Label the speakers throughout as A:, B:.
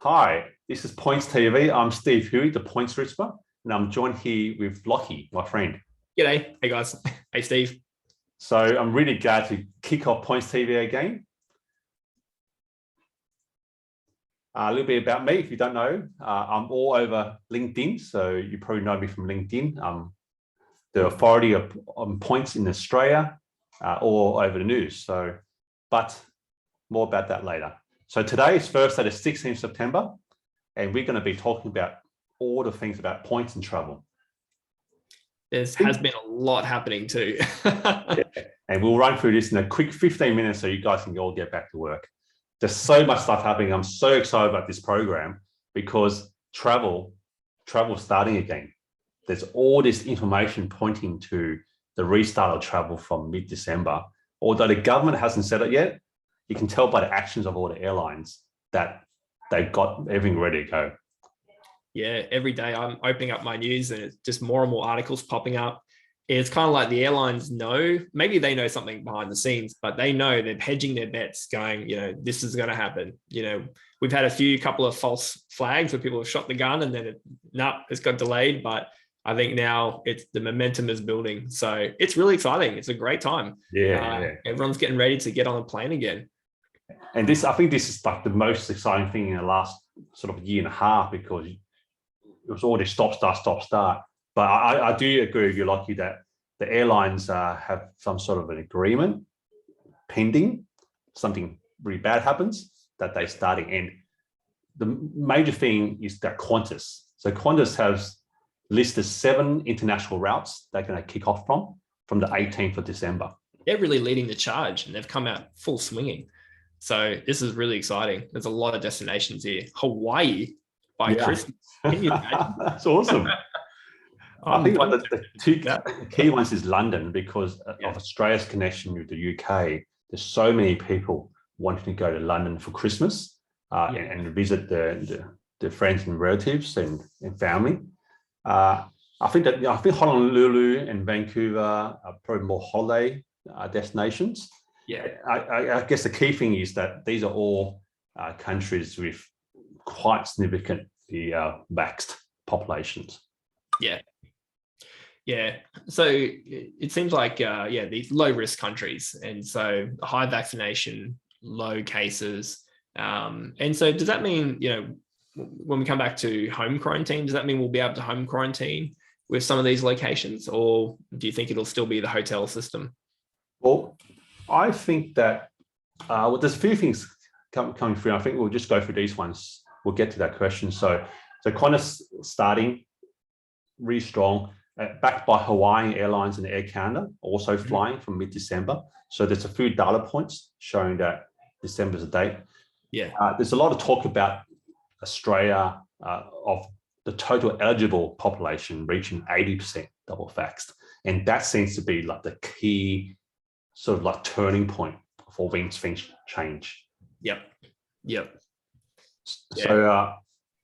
A: Hi, this is Points TV. I'm Steve Huey, the Points Whisperer, and I'm joined here with Lockie, my friend.
B: G'day. Hey guys. Hey Steve.
A: So I'm really glad to kick off Points TV again. A little bit about me, if you don't know, I'm all over LinkedIn, so you probably know me from LinkedIn. The authority on points in Australia, all over the news. But more about that later. So today is Thursday, the 16th September, and we're going to be talking about all the things about points and travel.
B: There has been a lot happening too.
A: Yeah. And we'll run through this in a quick 15 minutes so you guys can all get back to work. There's so much stuff happening. I'm so excited about this program because travel starting again. There's all this information pointing to the restart of travel from mid-December. Although the government hasn't said it yet, you can tell by the actions of all the airlines that they've got everything ready to go.
B: Yeah, every day I'm opening up my news and it's just more and more articles popping up. It's kind of like the airlines know, maybe they know something behind the scenes, but they know they're hedging their bets going, this is going to happen. We've had a couple of false flags where people have shot the gun and then it's got delayed. But I think now the momentum is building. So it's really exciting. It's a great time.
A: Yeah.
B: Everyone's getting ready to get on a plane again.
A: And I think this is like the most exciting thing in the last sort of year and a half because it was all this stop, start. But I do agree with you, Lockie, that the airlines have some sort of an agreement pending. Something really bad happens that they're starting. And the major thing is that Qantas. So Qantas has listed 7 international routes they're going to kick off from the 18th of December.
B: They're really leading the charge and they've come out full swinging. So this is really exciting. There's a lot of destinations here. Hawaii by Christmas. Can you imagine?
A: That's awesome. I think one of the two key ones is London because of Australia's connection with the UK. There's so many people wanting to go to London for Christmas and visit their friends and relatives and family. I think Honolulu and Vancouver are probably more holiday destinations.
B: Yeah,
A: I guess the key thing is that these are all countries with quite significantly vaxxed populations.
B: Yeah. So it seems like, these low risk countries. And so high vaccination, low cases. And so does that mean, when we come back to home quarantine, does that mean we'll be able to home quarantine with some of these locations? Or do you think it'll still be the hotel system?
A: Well, I think that there's a few things coming through. I think we'll just go through these ones. We'll get to that question. So Qantas starting really strong, backed by Hawaiian Airlines and Air Canada, also flying from mid-December. So there's a few data points showing that December's a date.
B: Yeah.
A: There's a lot of talk about Australia of the total eligible population reaching 80% double vaxxed. And that seems to be like the key sort of like turning point for when things change.
B: Yep.
A: So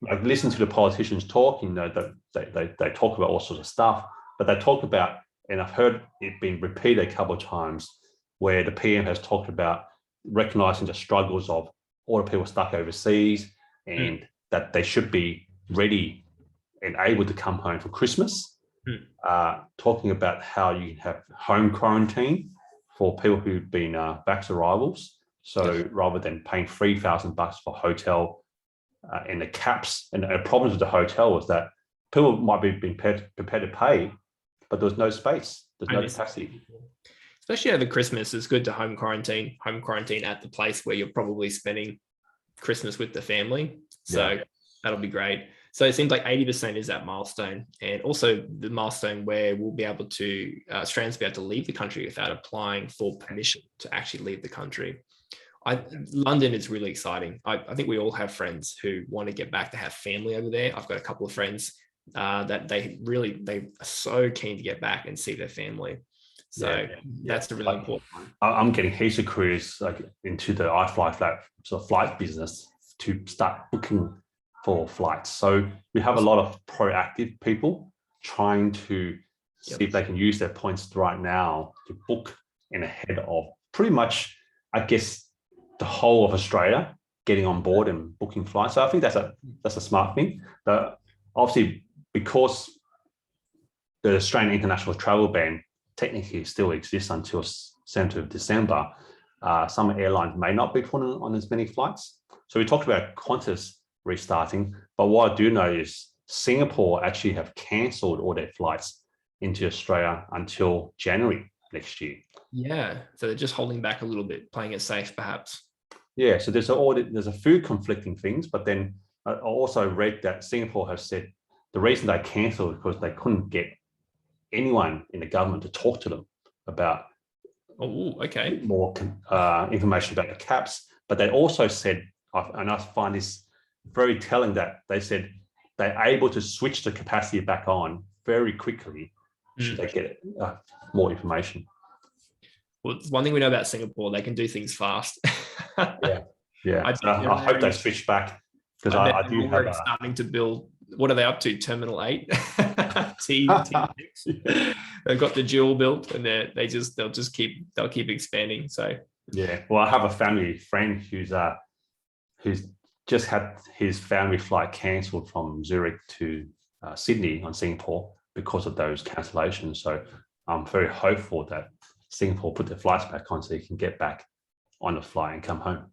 A: like listen to the politicians talk, that they talk about all sorts of stuff, but they talk about, and I've heard it being repeated a couple of times, where the PM has talked about recognizing the struggles of all the people stuck overseas and that they should be ready and able to come home for Christmas. Talking about how you have home quarantine for people who've been vax arrivals. So rather than paying $3,000 for hotel and the caps, and the problems with the hotel was that people might be prepared to pay, but there's no space, there's no capacity.
B: Especially over Christmas, it's good to home quarantine at the place where you're probably spending Christmas with the family. So that'll be great. So it seems like 80% is that milestone, and also the milestone where we'll be able to, Australians be able to leave the country without applying for permission to actually leave the country. London is really exciting. I think we all have friends who want to get back to have family over there. I've got a couple of friends that they are so keen to get back and see their family. So that's a really important one.
A: I'm getting heaps of queries like into the flight business to start booking for flights. So we have a lot of proactive people trying to see if they can use their points right now to book in ahead of pretty much, I guess, the whole of Australia getting on board and booking flights. So I think that's a smart thing. But obviously, because the Australian international travel ban technically still exists until 7th of December, some airlines may not be putting on as many flights. So we talked about Qantas restarting, but what I do know is Singapore actually have cancelled all their flights into Australia until January next year.
B: Yeah, so they're just holding back a little bit, playing it safe, perhaps.
A: Yeah, so there's a few conflicting things, but then I also read that Singapore has said the reason they cancelled because they couldn't get anyone in the government to talk to them about
B: okay,
A: more information about the caps. But they also said, and I find this very telling, that they said they're able to switch the capacity back on very quickly should they get more information.
B: Well, it's one thing we know about Singapore, they can do things fast.
A: Yeah. I hope they switch back, because I do have
B: starting to build. What are they up to? Terminal 8, T6. They've got the dual built, and they'll keep expanding. So
A: yeah, well, I have a family friend who's just had his family flight cancelled from Zurich to Sydney on Singapore because of those cancellations. So I'm very hopeful that Singapore put their flights back on so you can get back on the flight and come home.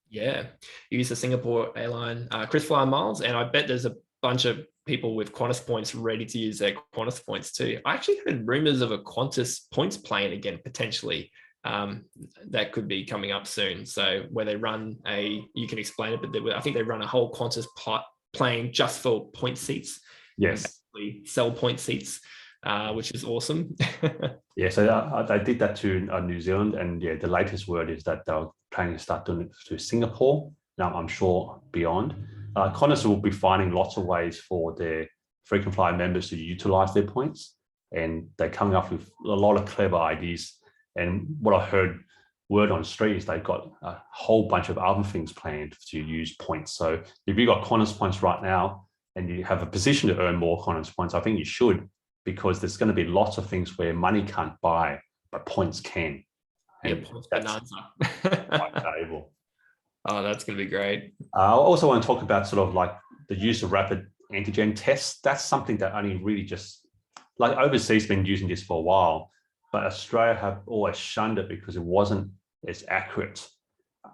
B: Yeah, you use the Singapore airline KrisFlyer miles, and I bet there's a bunch of people with Qantas points ready to use their Qantas points too. I actually heard rumors of a Qantas points plane again, potentially. That could be coming up soon. So where they run you can explain it, but I think they run a whole Qantas plane just for point seats.
A: Yes.
B: Sell point seats, which is awesome.
A: Yeah, so they did that to New Zealand, and yeah, the latest word is that they're planning to start doing it to Singapore. Now, I'm sure beyond. Qantas will be finding lots of ways for their frequent flyer members to utilize their points, and they're coming up with a lot of clever ideas. And what I heard word on the street is they've got a whole bunch of other things planned to use points. So if you've got Qantas points right now and you have a position to earn more Qantas points, I think you should, because there's going to be lots of things where money can't buy, but points can. And that's quite valuable.
B: Oh, that's going to be great.
A: I also want to talk about sort of like the use of rapid antigen tests. That's something that only really just, like, overseas been using this for a while, but Australia have always shunned it because it wasn't as accurate.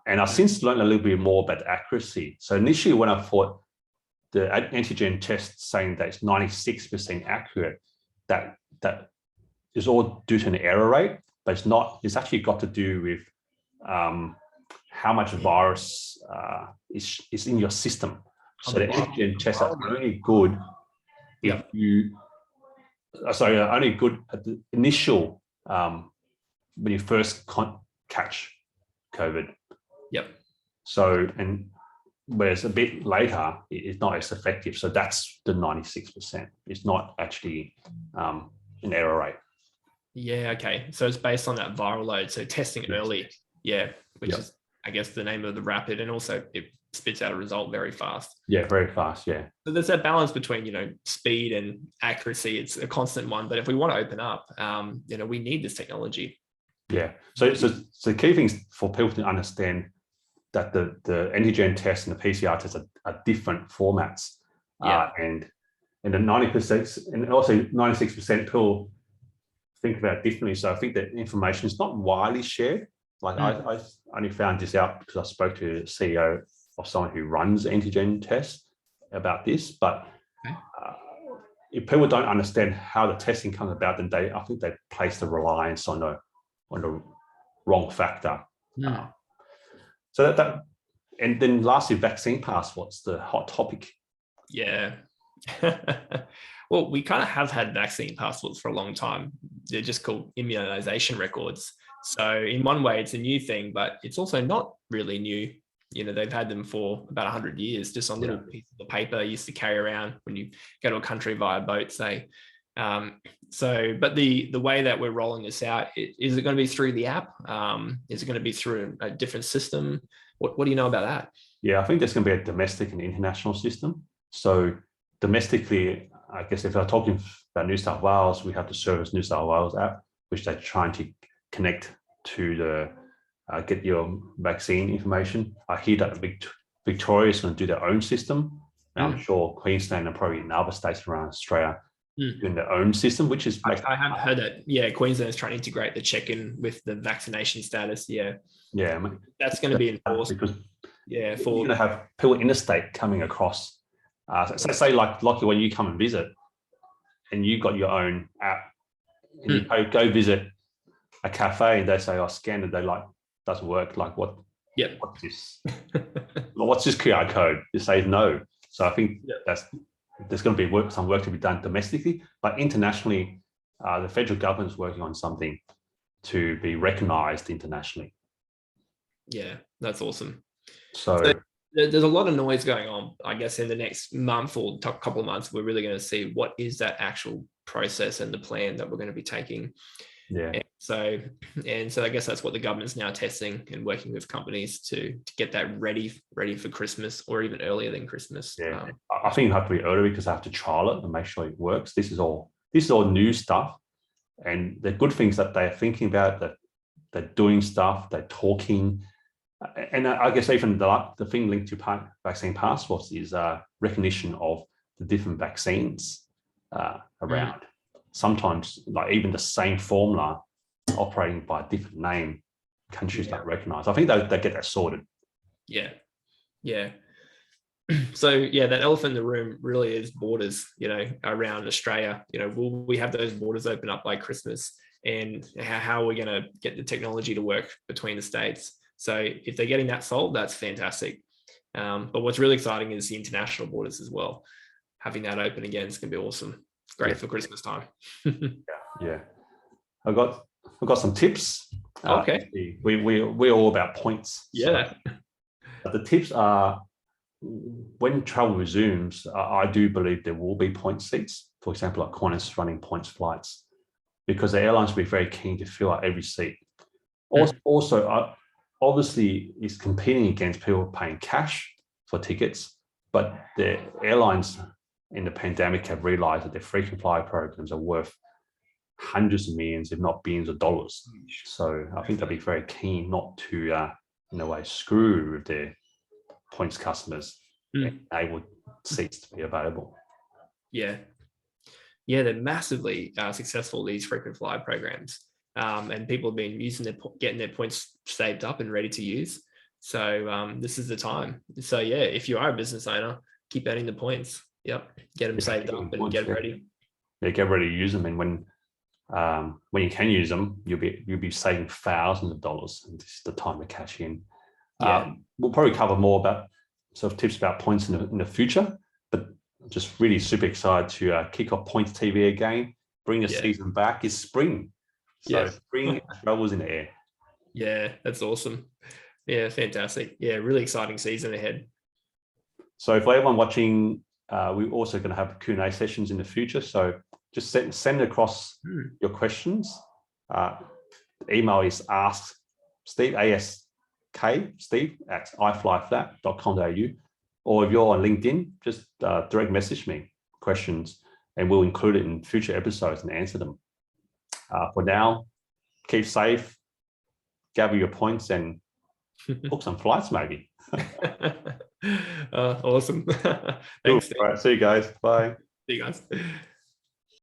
A: And I've since learned a little bit more about the accuracy. So initially when I thought the antigen test saying that it's 96% accurate, that is all due to an error rate, but it's not. It's actually got to do with how much virus is in your system. So the antigen tests are only good if only good at the initial when you first catch COVID.
B: Yep.
A: So, and whereas a bit later, it's not as effective. So that's the 96%. It's not actually an error rate.
B: Yeah, okay. So it's based on that viral load. So testing early, which is, I guess, the name of the rapid, and also it spits out a result very fast.
A: Yeah, very fast, yeah.
B: So there's that balance between, speed and accuracy. It's a constant one, but if we want to open up, we need this technology.
A: Yeah. So the key things for people to understand that the antigen test and the PCR tests are different formats. And the 90% and also 96% people think about it differently. So I think that information is not widely shared. Like I only found this out because I spoke to the CEO of someone who runs antigen tests about this. But if people don't understand how the testing comes about, then I think they place the reliance on the wrong factor. So that and then lastly, vaccine passports, the hot topic.
B: Yeah. Well, we kind of have had vaccine passports for a long time. They're just called immunization records. So in one way, it's a new thing, but it's also not really new. They've had them for about 100 years, just on little pieces of paper you used to carry around when you go to a country via boat, say. But the way that we're rolling this out, is it going to be through the app? Is it going to be through a different system? What do you know about that?
A: Yeah, I think there's going to be a domestic and international system. So domestically, I guess if I'm talking about New South Wales, we have the Service New South Wales app, which they're trying to connect to the get your vaccine information. I hear that Victoria's going to do their own system. And I'm sure Queensland and probably in other states around Australia doing their own system, which is...
B: I haven't heard that. Yeah, Queensland is trying to integrate the check-in with the vaccination status. Yeah.
A: Yeah. I mean,
B: that's going to be enforced.
A: Because
B: you're
A: going to have people interstate coming across. So say like Lockie, when you come and visit and you got your own app and you go visit a cafe and they say, oh, scan it. They like, doesn't work. Like what?
B: Yeah.
A: What's this? What's this QR code? You say no. So I think there's going to be some work to be done domestically, but internationally, the federal government is working on something to be recognised internationally.
B: Yeah, that's awesome.
A: So
B: there's a lot of noise going on. I guess in the next month or couple of months, we're really going to see what is that actual process and the plan that we're going to be taking.
A: Yeah.
B: And so I guess that's what the government's now testing and working with companies to get that ready for Christmas or even earlier than Christmas.
A: Yeah, I think you have to be early because I have to trial it and make sure it works. This is all new stuff, and the good things that they're thinking about, that they're doing stuff, they're talking, and I guess even the thing linked to vaccine passports is recognition of the different vaccines around. Sometimes, like even the same formula operating by a different name, countries don't recognize. I think they get that sorted. Yeah.
B: So yeah, that elephant in the room really is borders, around Australia. Will we have those borders open up by Christmas? And how are we going to get the technology to work between the states? So if they're getting that solved, that's fantastic. But what's really exciting is the international borders as well. Having that open again is going to be awesome. It's great for Christmas time.
A: Yeah. I've got some tips.
B: Okay.
A: We're all about points.
B: Yeah.
A: So the tips are, when travel resumes, I do believe there will be point seats. For example, like Qantas running points flights, because the airlines will be very keen to fill out every seat. Also, obviously, it's competing against people paying cash for tickets, but the airlines in the pandemic have realized that their frequent flyer programs are worth hundreds of millions, if not billions of dollars. So I think they'll be very keen not to, in a way, screw with their points customers and enable seats to be available.
B: Yeah, they're massively successful, these frequent flyer programs, and people have been getting their points saved up and ready to use. So this is the time. So yeah, if you are a business owner, keep adding the points. Yep, get them saved up and get ready.
A: Yeah, get ready to use them, and when you can use them, you'll be saving thousands of dollars, and this is the time to cash in. We'll probably cover more about sort of tips about points in the future, but I'm just really super excited to kick off PointsTV again, bring the season back. It's spring, so spring travel's in the air.
B: Yeah, that's awesome. Yeah, fantastic. Yeah, really exciting season ahead.
A: So for everyone watching, we're also going to have Q&A sessions in the future. So just send across your questions. The email is asksteve, Steve at iflyflat.com.au, or if you're on LinkedIn, just direct message me questions and we'll include it in future episodes and answer them. For now, keep safe, gather your points, and book some flights maybe.
B: Awesome. Thanks.
A: Cool. All right, see you guys. Bye.
B: See you guys.